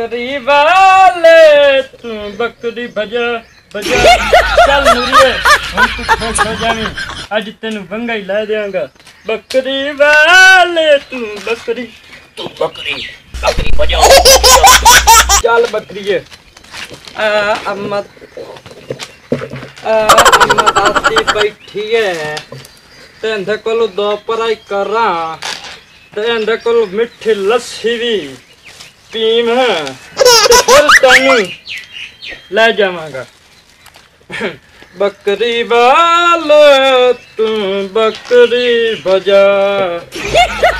बकरी वाले तू बकरी भजा भजा चल मुरिए हम तू खुश हो जावी अज तेन वंगा ही ला देंगा बकरी वाले तू बकरी बकरी भजा चल बकरी अम्मा दादी बैठी है तेंदे कोलो दो पराई करा तेंदे कोलो मिठी लस्सी भी पीम तो फिर तेनू ले जावांगा बकरी वाले तू बकरी भजा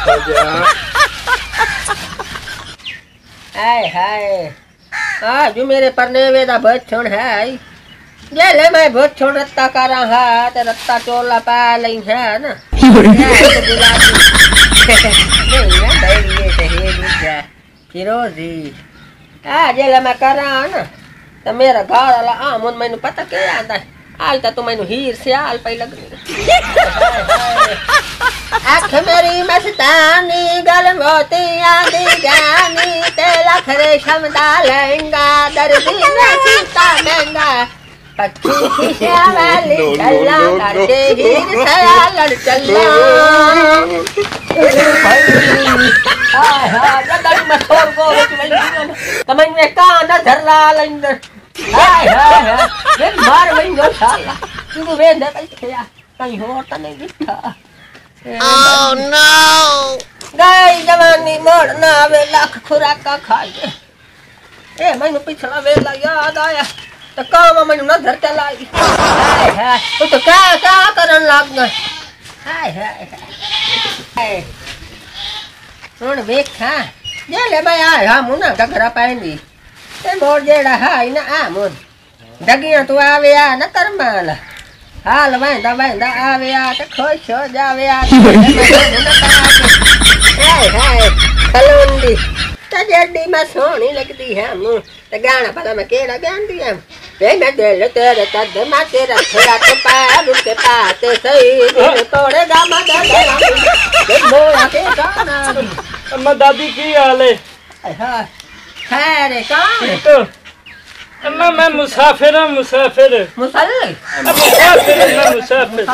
भजा हाय हाय जो मेरे परनेवे दा बच्चन है ये ले मैं बच्चन रत्ता करा है ते रत्ता चोला पा लई है ना फिरोजी जे ले मैं करा ना तो मेरा घर वाला मुन मैनू पता क्या आंदा आज तो मैनू हीर सियाल पई लगनी आँख मेरी मस्तानी गल मोतियां दी जानी ते लख रेशम दा लहंगा दर्दी ने सीता महंगा पक्षी खिसिया वाली चला करके हीर सियाल चला हाय हाय जदन मथोर को तमन में कांदा धरला लंद हाय हाय हाय मार वही साला तू वेंदा कइया कहीं हो त नहीं दिखा Oh no! गाय जवानी मोड़ना वे लाख खुराका खाए ए मैनू पिछला वेला याद आया तो काम मैनू ना धर चलाई हाय हाय तू तो क्या क्या करन लग गए हाय हाय हाय सुन वेखा जे ले मैं आया मुना घगरा पहनी ते मोर जेड़ा हाय ना आ मुन डगियां तू आवे आ न करमाल हाल वैंदा वैंदा आवे आ ते खुश हो जावे आ हाय हाय खलोंदी ते जड्डी मैं सोहनी लगदी है मुंह ते गाना पता मैं केड़ा गांदी है वे मैं दिल तेरे कद मैं तेरा थोड़ा तो पैर के पाते सही दिल तोड़ेगा मजा ते मोया के गाना अम्मा दादी की हाल है हाय खैर कौन अम्मा मैं मुसाफिर हूँ मुसाफिर मुसल्ले मुसाफिर मैं मुसाफिर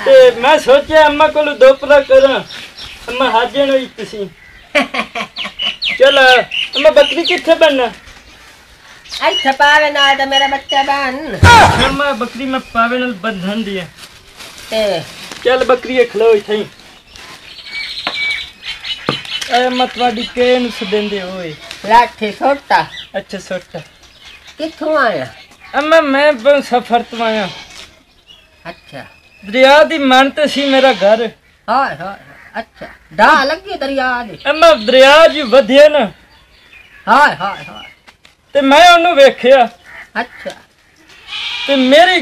ते मैं सोचा अम्मा को दोपहर करा अम्मा हाजन हुई तुसी चलो अम्मा बकरी किथे बनना अच्छा पावे ना तो मेरा बच्चा बन अम्मा बकरी में पावे नाल बंधन दिया ते चल बकरी खलो इथे अम्मा तुम्हारी केन सदेंदे होए लाठी छोटा अच्छा छोटा किथों आया अम्मा मैं सफर तो आया अच्छा दरिया दी मानते सी मेरा घर हाय हाय अच्छा डा लगी दरिया दी अम्मा दरिया जी वधिया ना हाय हाय हाय ते मैं ओनू वेखिया अच्छा ते मेरी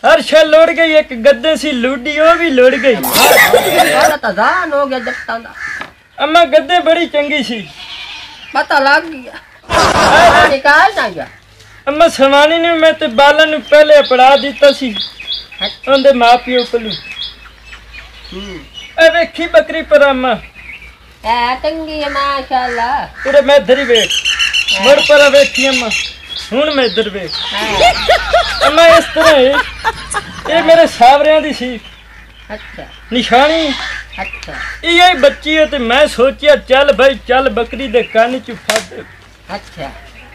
हर शे लुड़ गई एक गद्दे सी लूडी वो भी लुड़ गई हां तो जान हो गया जट्टां दा अम्मा गद्दे बड़ी चंगी सी पता लग गया निकाल ना गया अम्मा सवानी ने मैं ते बालन नु पहले पड़ा दिता सी ओंदे मां पियो कोलू ए वेखी बकरी पर अम्मा ए चंगी है माशाल्लाह पूरे मैं इधर ही वेख मुड़ पर वेखी अम्मा हुन मैं इधर वेख अम्मा इस तरह है ये मेरे सावरियां दी सी अच्छा निशानी अच्छा ये बच्ची है ते मैं सोचिया चल भाई चल बकरी दे कान च फड़ अच्छा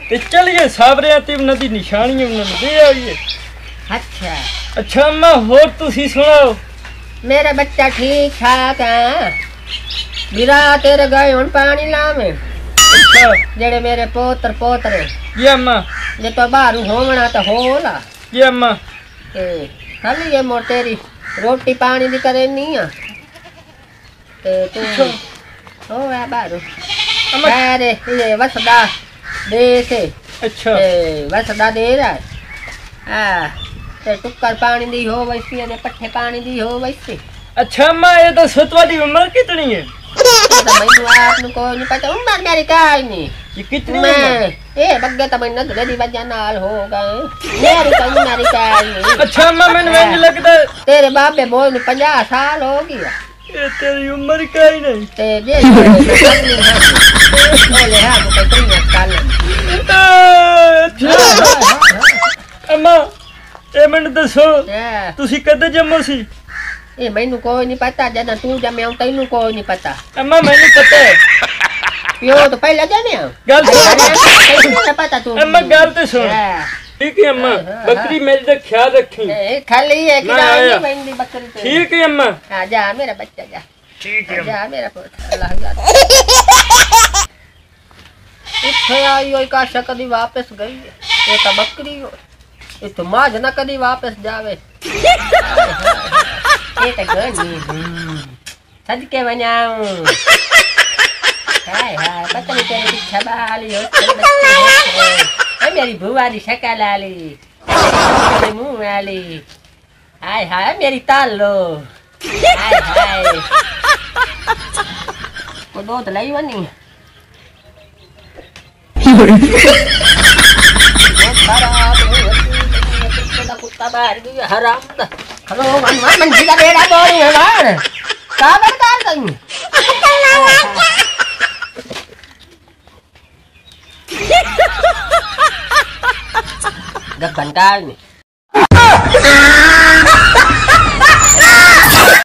ते चलिए सावरियां ते उन्हां दी निशानी उन्हां दे आइए अच्छा अच्छा अम्मा होर तुसी सुनाओ मेरा बच्चा ठीक ठाक है बिरा तेरे गए हुन पानी लावे अच्छा जेड़े मेरे पोत्र पोतरे ये अम्मा जे तो बाहर होवना तो होला ये अम्मा ए खाली ये मोर तेरी रोटी पानी दी करे नहीं आ ते तू हो है बाहर अम्मा अरे ये वसदा दे से अच्छा वसदा दे रहा है हां ते टुक्कर पानी दी हो वैसी ने पट्ठे पानी दी हो वैसी अच्छा अम्मा ये तो सतवादी उम्र कितनी है तो मैं आपको को नहीं पता उम्र मेरी काय नहीं ये कितनी मैं उम्र ए बग्गे तो मैं नद दी वजह नाल हो गए मेरी काय नहीं अच्छा अम्मा मैंने वेंज लगदा तेरे बाबे बोल 50 साल हो गया ये तेरी उम्र का ही नहीं ते जे ले हाँ तो कहीं नहीं काल अम्मा ए मैंने दसो तुसी कदे जम्मो सी ये मैनू कोई नहीं पता जना तू जमे हूं तैनू कोई नहीं पता अम्मा मैंने पता है यो तो पहले जाने गल तैनू पता तू अम्मा गल तो सुन ठीक है अम्मा बकरी मेरी का ख्याल रखी खाली है कि नहीं मैंने बकरी तो ठीक है अम्मा हां जा मेरा बच्चा जा ठीक है जा मेरा पुत्र अल्लाह याद इथे आई ओई का कदी वापस गई ये तो बकरी हो ये तो मां जना कदी वापस जावे ये तो गनी सज के बनाऊं हाय हाय बकरी तेरी पीछे वाली हो ए मेरी बुआ दी शक्ल वाली मेरी मुंह वाली हाय हाय मेरी तालो हाय हाय को दो तो लाई बनी कुत्ता बाहर गया हराम दा हेलो मन जी का बेड़ा बोल है बाहर का बरकार कहीं गप घंटा